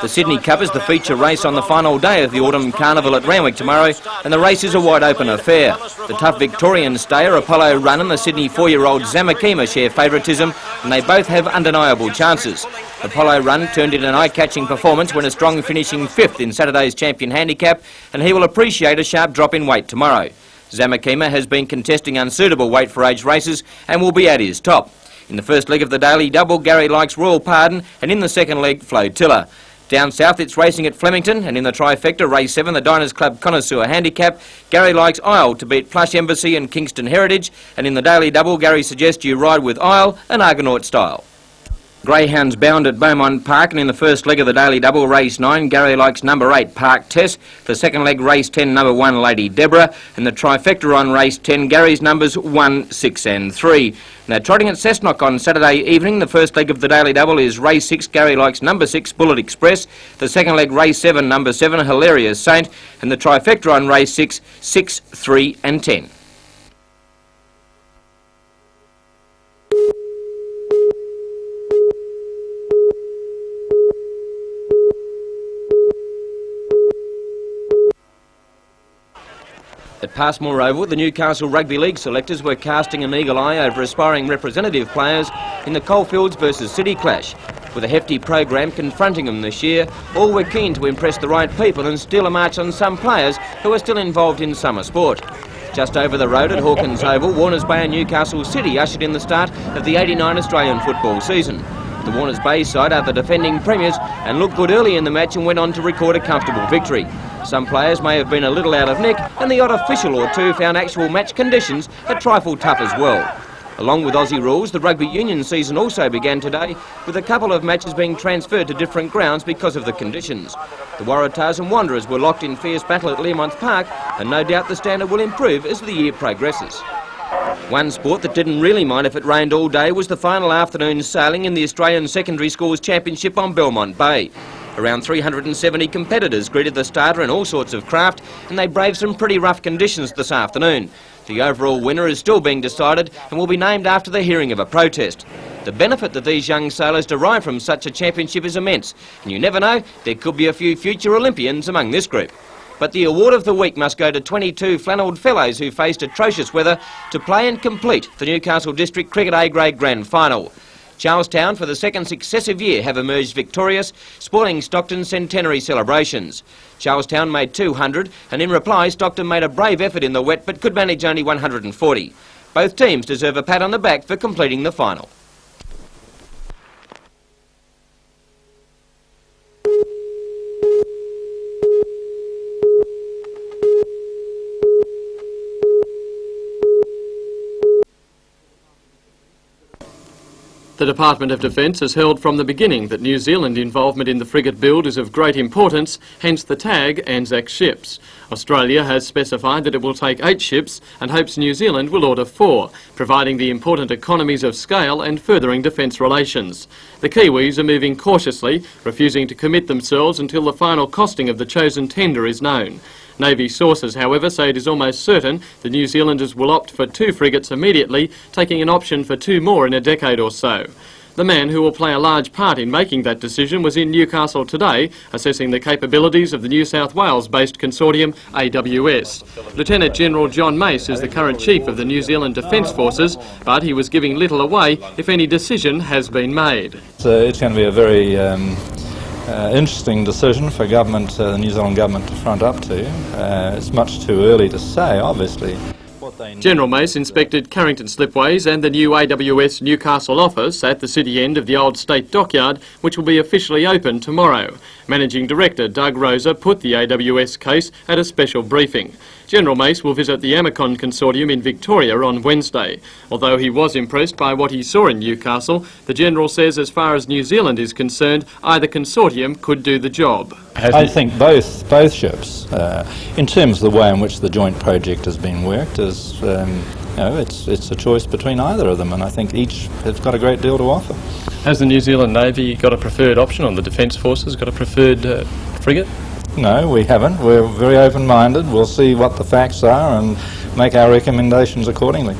The Sydney Cup is the feature race on the final day of the Autumn Carnival at Randwick tomorrow, and the race is a wide-open affair. The tough Victorian stayer Apollo Rur and the Sydney 4-year-old Zamakima share favouritism, and they both have undeniable chances. Apollo Rur turned in an eye-catching performance when a strong finishing 5th in Saturday's champion handicap, and he will appreciate a sharp drop in weight tomorrow. Zamakima has been contesting unsuitable weight for age races and will be at his top. In the first leg of the daily double, Gary likes Royal Pardon, and in the second leg, Flotilla. Down south, it's racing at Flemington, and in the trifecta, race 7, the Diners Club Connoisseur Handicap, Gary likes Isle to beat Plush Embassy and Kingston Heritage, and in the daily double, Gary suggests you ride with Isle and Argonaut Style. Greyhounds bound at Beaumont Park, and in the first leg of the daily double, race 9, Gary likes number 8, Park Tess. The second leg, race 10, number 1, Lady Deborah. And the trifecta on race 10, Gary's numbers 1, 6 and 3. Now, trotting at Cessnock on Saturday evening, the first leg of the daily double is race 6, Gary likes number 6, Bullet Express. The second leg, race 7, number 7, Hilarious Saint. And the trifecta on race 6, 6, 3 and 10. At Passmore Oval, the Newcastle Rugby League selectors were casting an eagle eye over aspiring representative players in the Coalfields versus City clash. With a hefty program confronting them this year, all were keen to impress the right people and steal a march on some players who are still involved in summer sport. Just over the road at Hawkins Oval, Warners Bay and Newcastle City ushered in the start of the 89 Australian football season. The Warners Bay side are the defending premiers and looked good early in the match and went on to record a comfortable victory. Some players may have been a little out of nick, and the odd official or two found actual match conditions a trifle tough as well. Along with Aussie rules, the rugby union season also began today, with a couple of matches being transferred to different grounds because of the conditions. The Waratahs and Wanderers were locked in fierce battle at Learmonth Park, and no doubt the standard will improve as the year progresses. One sport that didn't really mind if it rained all day was the final afternoon sailing in the Australian Secondary Schools Championship on Belmont Bay. Around 370 competitors greeted the starter in all sorts of craft, and they braved some pretty rough conditions this afternoon. The overall winner is still being decided and will be named after the hearing of a protest. The benefit that these young sailors derive from such a championship is immense, and you never know, there could be a few future Olympians among this group. But the award of the week must go to 22 flannelled fellows who faced atrocious weather to play and complete the Newcastle District Cricket A-grade Grand Final. Charlestown, for the second successive year, have emerged victorious, spoiling Stockton's centenary celebrations. Charlestown made 200, and in reply, Stockton made a brave effort in the wet but could manage only 140. Both teams deserve a pat on the back for completing the final. The Department of Defence has held from the beginning that New Zealand involvement in the frigate build is of great importance, hence the tag Anzac ships. Australia has specified that it will take 8 ships and hopes New Zealand will order 4, providing the important economies of scale and furthering defence relations. The Kiwis are moving cautiously, refusing to commit themselves until the final costing of the chosen tender is known. Navy sources, however, say it is almost certain the New Zealanders will opt for 2 frigates immediately, taking an option for 2 more in a decade or so. The man who will play a large part in making that decision was in Newcastle today, assessing the capabilities of the New South Wales-based consortium AWS. Lieutenant General John Mace is the current chief of the New Zealand Defence Forces, but he was giving little away if any decision has been made. So it's going to be a very interesting decision for government, the New Zealand government to front up to. It's much too early to say, obviously. General Mace inspected Carrington Slipways and the new AWS Newcastle office at the city end of the old State dockyard, which will be officially open tomorrow. Managing Director Doug Rosa put the AWS case at a special briefing. General Mace will visit the Amacon Consortium in Victoria on Wednesday. Although he was impressed by what he saw in Newcastle, the General says as far as New Zealand is concerned, either consortium could do the job. I think both ships, in terms of the way in which the joint project has been worked, is it's a choice between either of them, and I think each has got a great deal to offer. Has the New Zealand Navy got a preferred option on the Defence Forces, got a preferred frigate? No, we haven't. We're very open-minded. We'll see what the facts are and make our recommendations accordingly.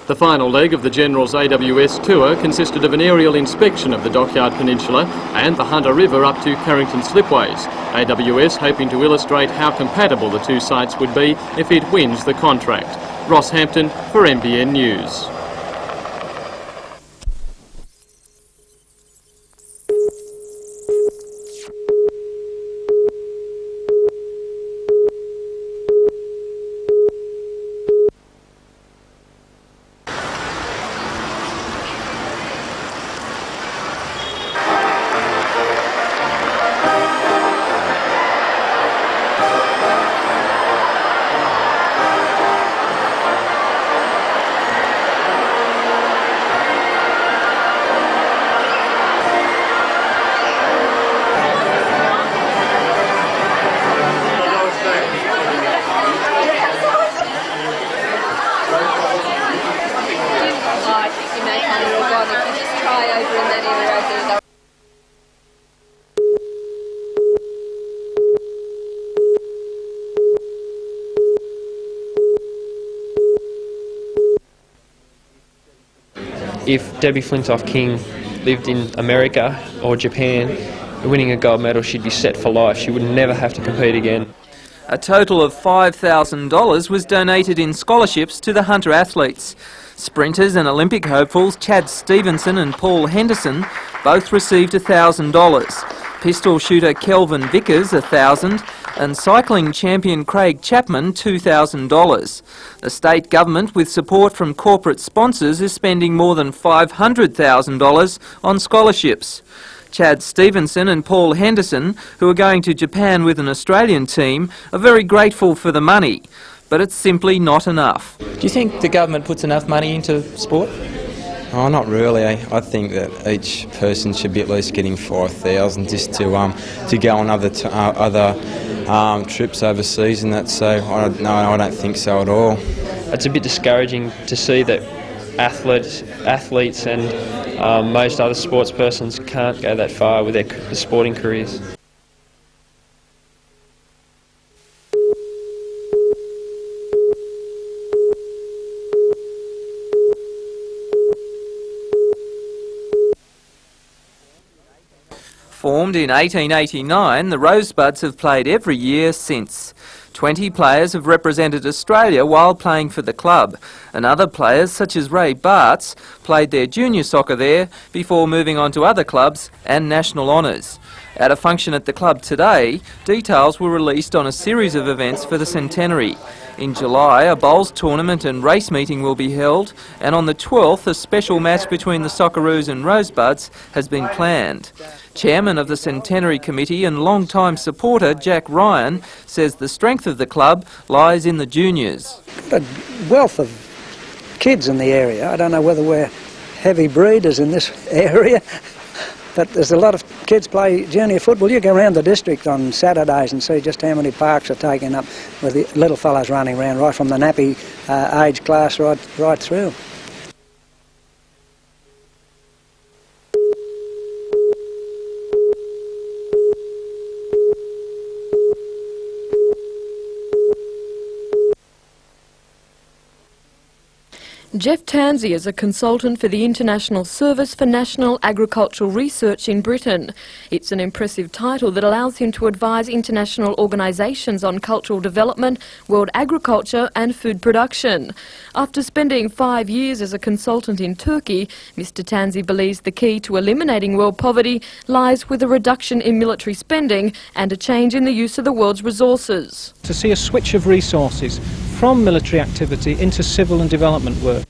The final leg of the General's AWS tour consisted of an aerial inspection of the Dockyard Peninsula and the Hunter River up to Carrington Slipways, AWS hoping to illustrate how compatible the two sites would be if it wins the contract. Ross Hampton for NBN News. If Debbie Flintoff-King lived in America or Japan, winning a gold medal, she'd be set for life. She would never have to compete again. A total of $5,000 was donated in scholarships to the Hunter athletes. Sprinters and Olympic hopefuls Chad Stevenson and Paul Henderson both received $1,000. Pistol shooter Kelvin Vickers $1,000 and cycling champion Craig Chapman $2,000. The state government, with support from corporate sponsors, is spending more than $500,000 on scholarships. Chad Stevenson and Paul Henderson, who are going to Japan with an Australian team, are very grateful for the money, but it's simply not enough. Do you think the government puts enough money into sport? Oh, not really. I think that each person should be at least getting $5,000 just to go on other trips overseas and that. So I don't think so at all. It's a bit discouraging to see that athletes and most other sports persons can't go that far with their sporting careers. Formed in 1889, the Rosebuds have played every year since. 20 players have represented Australia while playing for the club, and other players such as Ray Bartz played their junior soccer there before moving on to other clubs and national honours. At a function at the club today, details were released on a series of events for the centenary. In July, a bowls tournament and race meeting will be held, and on the 12th, a special match between the Socceroos and Rosebuds has been planned. Chairman of the Centenary Committee and long-time supporter Jack Ryan says the strength of the club lies in the juniors. A wealth of kids in the area. I don't know whether we're heavy breeders in this area, but there's a lot of kids play junior football. You go around the district on Saturdays and see just how many parks are taken up with the little fellas running around, right from the nappy age class right through. Jeff Tansey is a consultant for the International Service for National Agricultural Research in Britain. It's an impressive title that allows him to advise international organisations on cultural development, world agriculture and food production. After spending 5 years as a consultant in Turkey, Mr Tansey believes the key to eliminating world poverty lies with a reduction in military spending and a change in the use of the world's resources. To see a switch of resources from military activity into civil and development work.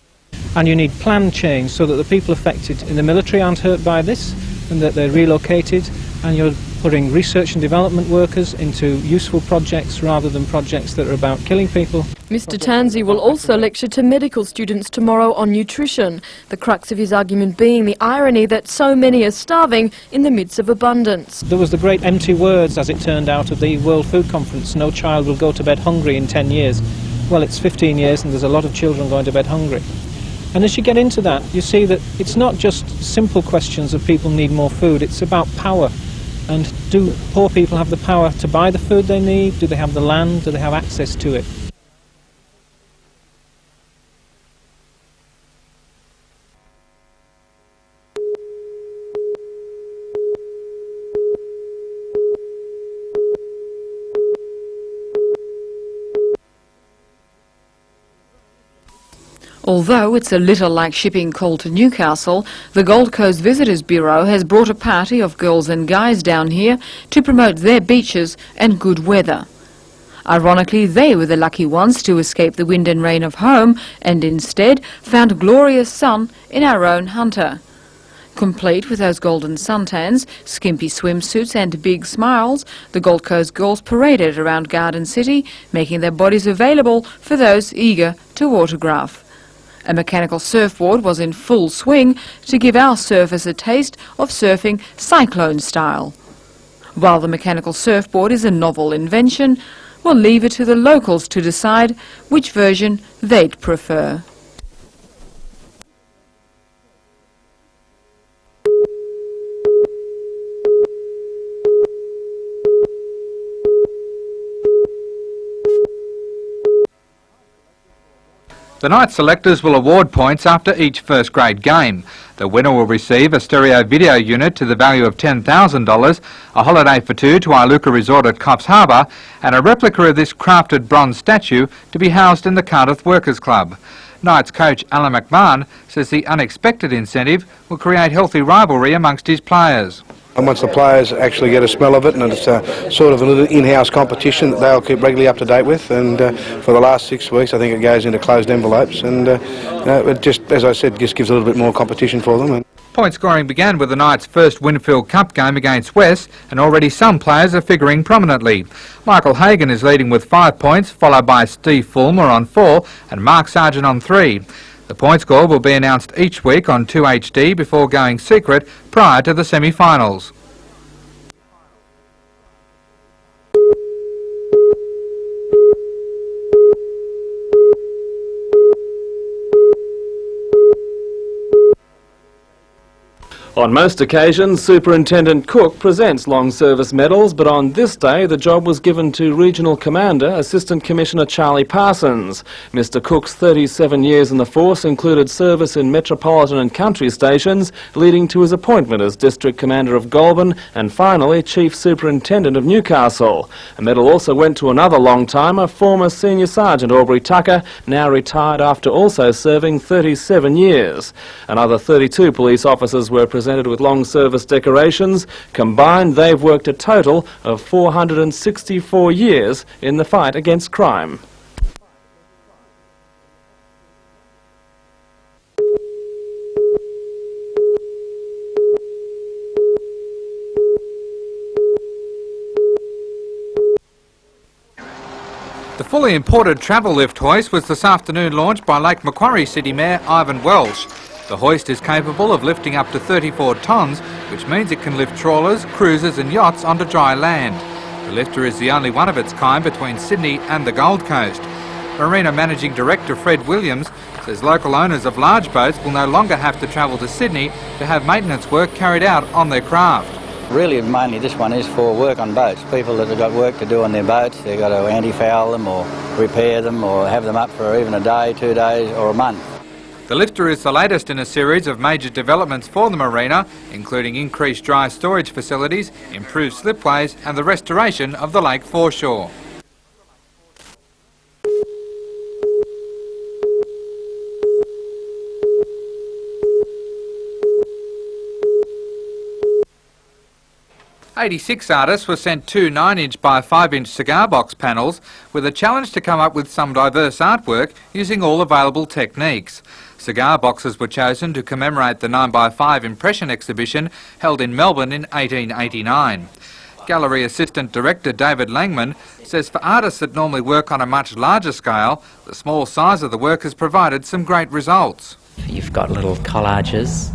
And you need plan change so that the people affected in the military aren't hurt by this and that they're relocated, and you're putting research and development workers into useful projects rather than projects that are about killing people. Mr Tansey will also lecture to medical students tomorrow on nutrition, the crux of his argument being the irony that so many are starving in the midst of abundance. There was the great empty words, as it turned out, of the World Food Conference: no child will go to bed hungry in 10 years. Well, it's 15 years and there's a lot of children going to bed hungry. And as you get into that, you see that it's not just simple questions of people need more food, it's about power. And do poor people have the power to buy the food they need? Do they have the land? Do they have access to it? Although it's a little like shipping coal to Newcastle, the Gold Coast Visitors Bureau has brought a party of girls and guys down here to promote their beaches and good weather. Ironically, they were the lucky ones to escape the wind and rain of home and instead found glorious sun in our own Hunter. Complete with those golden suntans, skimpy swimsuits and big smiles, the Gold Coast girls paraded around Garden City, making their bodies available for those eager to autograph. A mechanical surfboard was in full swing to give our surfers a taste of surfing cyclone style. While the mechanical surfboard is a novel invention, we'll leave it to the locals to decide which version they'd prefer. The night selectors will award points after each first grade game. The winner will receive a stereo video unit to the value of $10,000, a holiday for two to Iluka Resort at Coffs Harbour, and a replica of this crafted bronze statue to be housed in the Cardiff Workers Club. Knights coach Alan McMahon says the unexpected incentive will create healthy rivalry amongst his players. And once the players actually get a smell of it, and it's sort of a little in-house competition that they'll keep regularly up to date with, and for the last 6 weeks I think it goes into closed envelopes, and it just, as I said, just gives a little bit more competition for them. Point scoring began with the Knights' first Winfield Cup game against West, and already some players are figuring prominently. Michael Hagan is leading with 5 points, followed by Steve Fulmer on 4 and Mark Sargent on 3. The point score will be announced each week on 2HD before going secret prior to the semi-finals. On most occasions, Superintendent Cook presents long service medals, but on this day the job was given to Regional Commander, Assistant Commissioner Charlie Parsons. Mr Cook's 37 years in the force included service in metropolitan and country stations, leading to his appointment as District Commander of Goulburn and finally Chief Superintendent of Newcastle. A medal also went to another long-timer, former Senior Sergeant Aubrey Tucker, now retired after also serving 37 years. Another 32 police officers were presented with long service decorations. Combined, they've worked a total of 464 years in the fight against crime. The fully imported travel lift hoist was this afternoon launched by Lake Macquarie City Mayor Ivan Welsh. The hoist is capable of lifting up to 34 tonnes, which means it can lift trawlers, cruisers and yachts onto dry land. The lifter is the only one of its kind between Sydney and the Gold Coast. Marina Managing Director Fred Williams says local owners of large boats will no longer have to travel to Sydney to have maintenance work carried out on their craft. Really, mainly this one is for work on boats. People that have got work to do on their boats, they've got to anti-foul them or repair them or have them up for even a day, 2 days or a month. The lifter is the latest in a series of major developments for the marina, including increased dry storage facilities, improved slipways and the restoration of the lake foreshore. "86 artists were sent 2 9-inch by 5-inch cigar box panels with a challenge to come up with some diverse artwork using all available techniques. Cigar boxes were chosen to commemorate the 9x5 impression exhibition held in Melbourne in 1889. Gallery Assistant Director David Langman says for artists that normally work on a much larger scale, the small size of the work has provided some great results. You've got little collages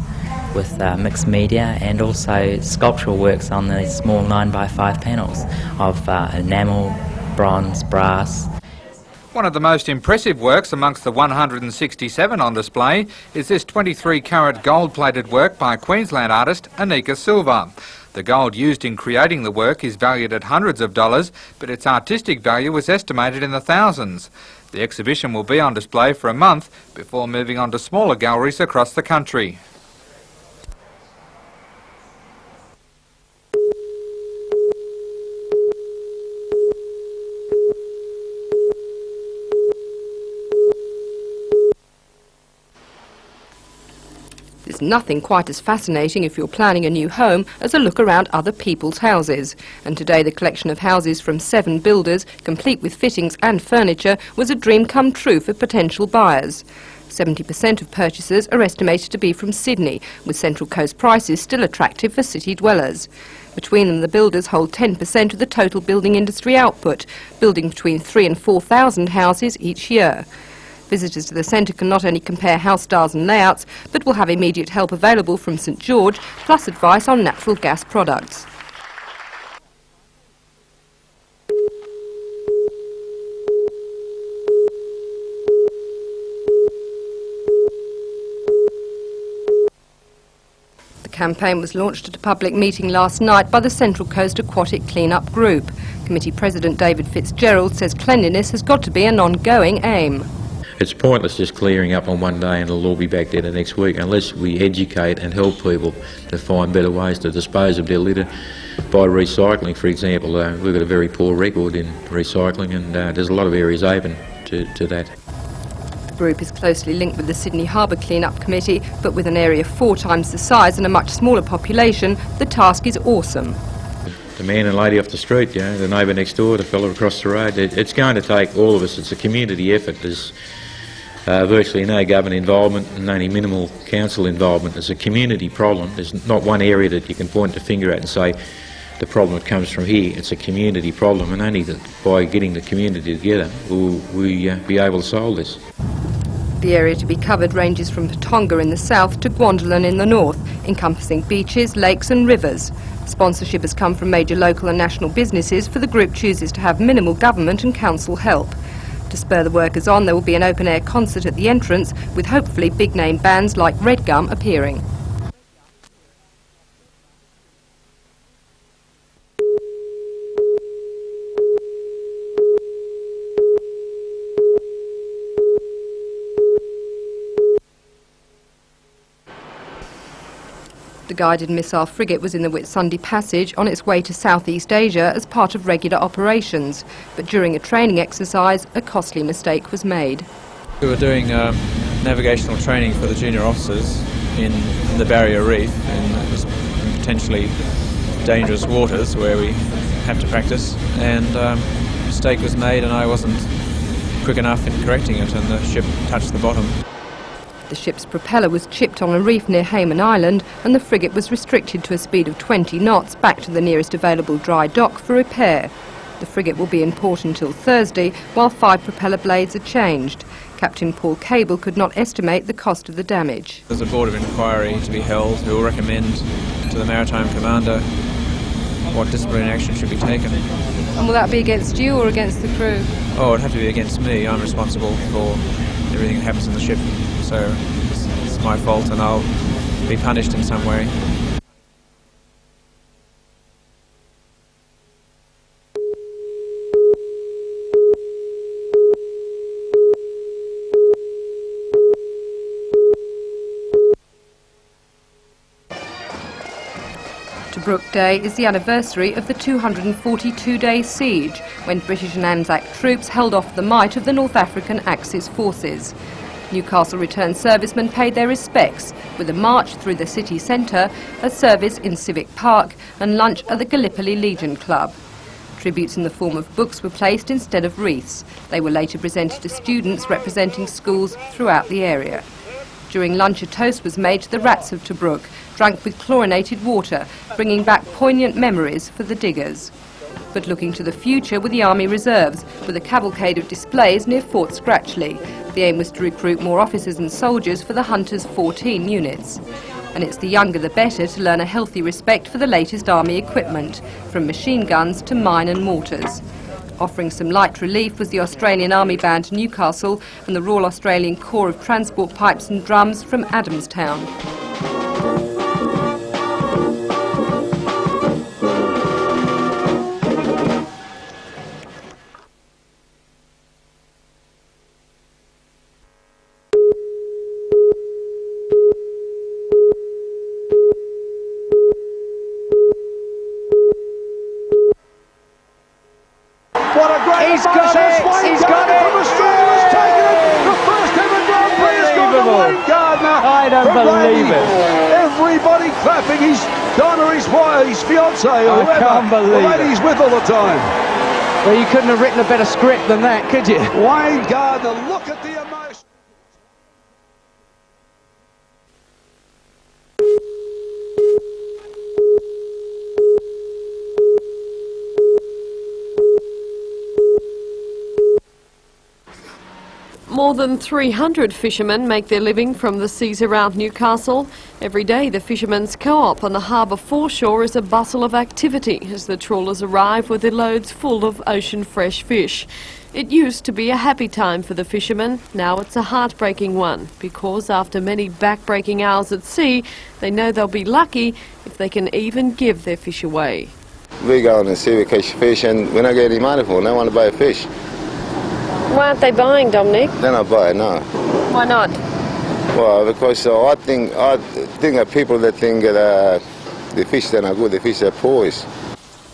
with mixed media and also sculptural works on these small 9x5 panels of enamel, bronze, brass. One of the most impressive works amongst the 167 on display is this 23-carat gold-plated work by Queensland artist Anika Silva. The gold used in creating the work is valued at hundreds of dollars, but its artistic value was estimated in the thousands. The exhibition will be on display for a month before moving on to smaller galleries across the country. there's nothing quite as fascinating if you're planning a new home as a look around other people's houses. And today the collection of houses from 7 builders, complete with fittings and furniture, was a dream come true for potential buyers. 70% of purchasers are estimated to be from Sydney, with Central Coast prices still attractive for city dwellers. Between them, the builders hold 10% of the total building industry output, building between 3,000 and 4,000 houses each year. Visitors to the centre can not only compare house styles and layouts, but will have immediate help available from St George, plus advice on natural gas products. The campaign was launched at a public meeting last night by the Central Coast Aquatic Clean-up Group. Committee President David Fitzgerald says cleanliness has got to be an ongoing aim. It's pointless just clearing up on one day and it'll all be back there the next week unless we educate and help people to find better ways to dispose of their litter by recycling, for example. We've got a very poor record in recycling, and there's a lot of areas open to that. The group is closely linked with the Sydney Harbour Clean-up Committee, but with an area 4 times the size and a much smaller population, the task is awesome. The man and lady off the street, you know, the neighbour next door, the fellow across the road, it's going to take all of us. It's a community effort. There's virtually no government involvement and only minimal council involvement. It's a community problem. There's not one area that you can point the finger at and say the problem comes from here. It's a community problem, and only by getting the community together will we be able to solve this. The area to be covered ranges from Patonga in the south to Guandolan in the north, encompassing beaches, lakes and rivers. Sponsorship has come from major local and national businesses, for the group chooses to have minimal government and council help. To spur the workers on, there will be an open-air concert at the entrance, with hopefully big-name bands like Red Gum appearing. The guided missile frigate was in the Whitsunday Passage on its way to Southeast Asia as part of regular operations, but during a training exercise, a costly mistake was made. We were doing navigational training for the junior officers in the Barrier Reef in potentially dangerous waters where we had to practice, and a mistake was made and I wasn't quick enough in correcting it, and the ship touched the bottom. The ship's propeller was chipped on a reef near Hayman Island, and the frigate was restricted to a speed of 20 knots back to the nearest available dry dock for repair. The frigate will be in port until Thursday, while 5 propeller blades are changed. Captain Paul Cable could not estimate the cost of the damage. There's a board of inquiry to be held who will recommend to the Maritime Commander what disciplinary action should be taken. And will that be against you or against the crew? Oh, it'd have to be against me. I'm responsible for everything that happens in the ship, so it's my fault and I'll be punished in some way. Tobruk Day is the anniversary of the 242-day siege, when British and Anzac troops held off the might of the North African Axis forces. Newcastle returned servicemen paid their respects with a march through the city centre, a service in Civic Park and lunch at the Gallipoli Legion Club. Tributes in the form of books were placed instead of wreaths. They were later presented to students representing schools throughout the area. During lunch, a toast was made to the rats of Tobruk, drunk with chlorinated water, bringing back poignant memories for the diggers. But looking to the future were the Army Reserves, with a cavalcade of displays near Fort Scratchley. The aim was to recruit more officers and soldiers for the Hunters 14 units. And it's the younger the better to learn a healthy respect for the latest Army equipment, from machine guns to mine and mortars. Offering some light relief was the Australian Army Band Newcastle and the Royal Australian Corps of Transport Pipes and Drums from Adamstown. What a great He's got it! He's got it! From Australia's taken it! The first ever Grand Prix has gone to Wayne Gardner! I don't believe it. everybody clapping his Donna, his wife, his fiancée, or whoever. can't believe the lady it. he's with all the time. Well, you couldn't have written a better script than that, could you? Wayne Gardner, look at the emotion. More than 300 fishermen make their living from the seas around Newcastle. Every day the Fishermen's Co-op on the harbour foreshore is a bustle of activity as the trawlers arrive with their loads full of ocean fresh fish. It used to be a happy time for the fishermen, now it's a heartbreaking one, because after many back-breaking hours at sea, they know they'll be lucky if they can even give their fish away. We go on the sea, we catch fish, and we don't get any money for it. They want to buy fish. Why aren't they buying, Dominic? They're not buying, no. Why not? Well, because I think that people that think that the fish that are good, the fish are poison.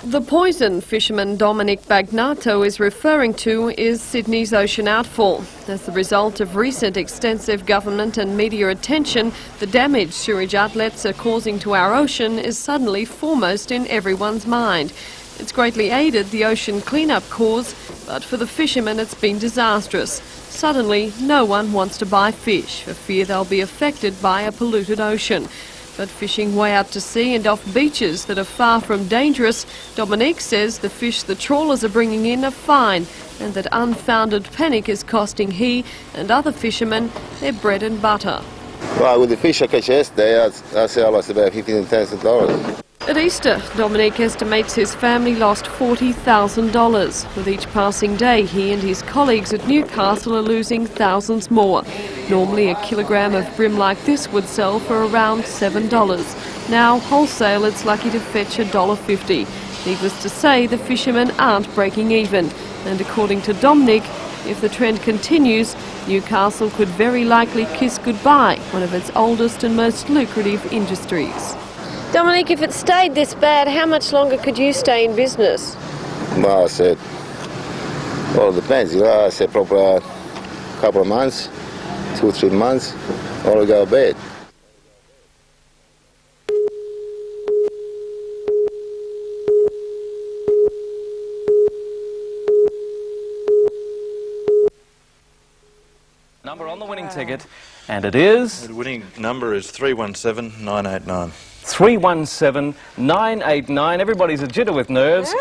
The poison fisherman Dominic Bagnato is referring to is Sydney's ocean outfall. As the result of recent extensive government and media attention, the damage sewage outlets are causing to our ocean is suddenly foremost in everyone's mind. It's greatly aided the ocean clean-up cause, but for the fishermen it's been disastrous. Suddenly, no one wants to buy fish for fear they'll be affected by a polluted ocean. But fishing way out to sea and off beaches that are far from dangerous, Dominique says the fish the trawlers are bringing in are fine, and that unfounded panic is costing he and other fishermen their bread and butter. Well, with the fish I catch yesterday, I say I lost about $15,000. At Easter, Dominique estimates his family lost $40,000. With each passing day, he and his colleagues at Newcastle are losing thousands more. Normally a kilogram of bream like this would sell for around $7. Now, wholesale it's lucky to fetch $1.50. Needless to say, the fishermen aren't breaking even. And according to Dominic, if the trend continues, Newcastle could very likely kiss goodbye one of its oldest and most lucrative industries. Dominic, if it stayed this bad, how much longer could you stay in business? Well, I said, well, it depends. I said probably a couple of months, 2 or 3 months, or I go to bed. Number on the winning ticket, and it is... The winning number is 317989. 317989. Everybody's a jitter with nerves.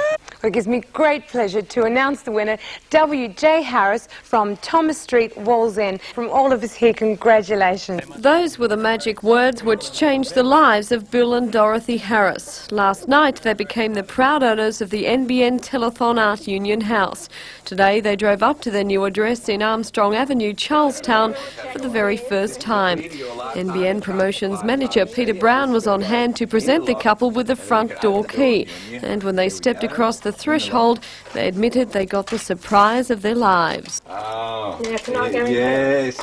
It gives me great pleasure to announce the winner, W.J. Harris from Thomas Street, Wallsend. From all of us here, congratulations. Those were the magic words which changed the lives of Bill and Dorothy Harris. Last night they became the proud owners of the NBN Telethon Art Union House. Today they drove up to their new address in Armstrong Avenue, Charlestown for the very first time. NBN Promotions manager Peter Brown was on hand to present the couple with the front door key. And when they stepped across the threshold, they admitted they got the surprise of their lives. Oh, yeah, can I go in yes.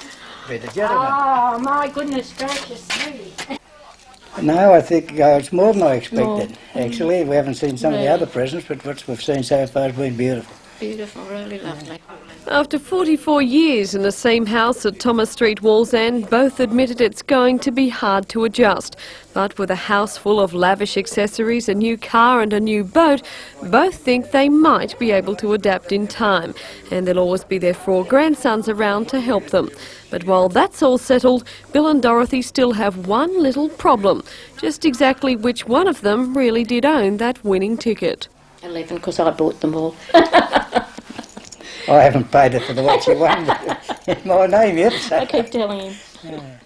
Oh, my goodness gracious me. No, I think it's more than I expected. Actually, we haven't seen some of the other presents, but what we've seen so far has been beautiful. Beautiful, really lovely. After 44 years in the same house at Thomas Street, Wallsend, both admitted it's going to be hard to adjust. But with a house full of lavish accessories, a new car and a new boat, both think they might be able to adapt in time. And there'll always be their 4 grandsons around to help them. But while that's all settled, Bill and Dorothy still have one little problem. Just exactly which one of them really did own that winning ticket. 11, because I bought them all. I haven't paid it for the what you won in my name yet. So. I keep telling him. Yeah.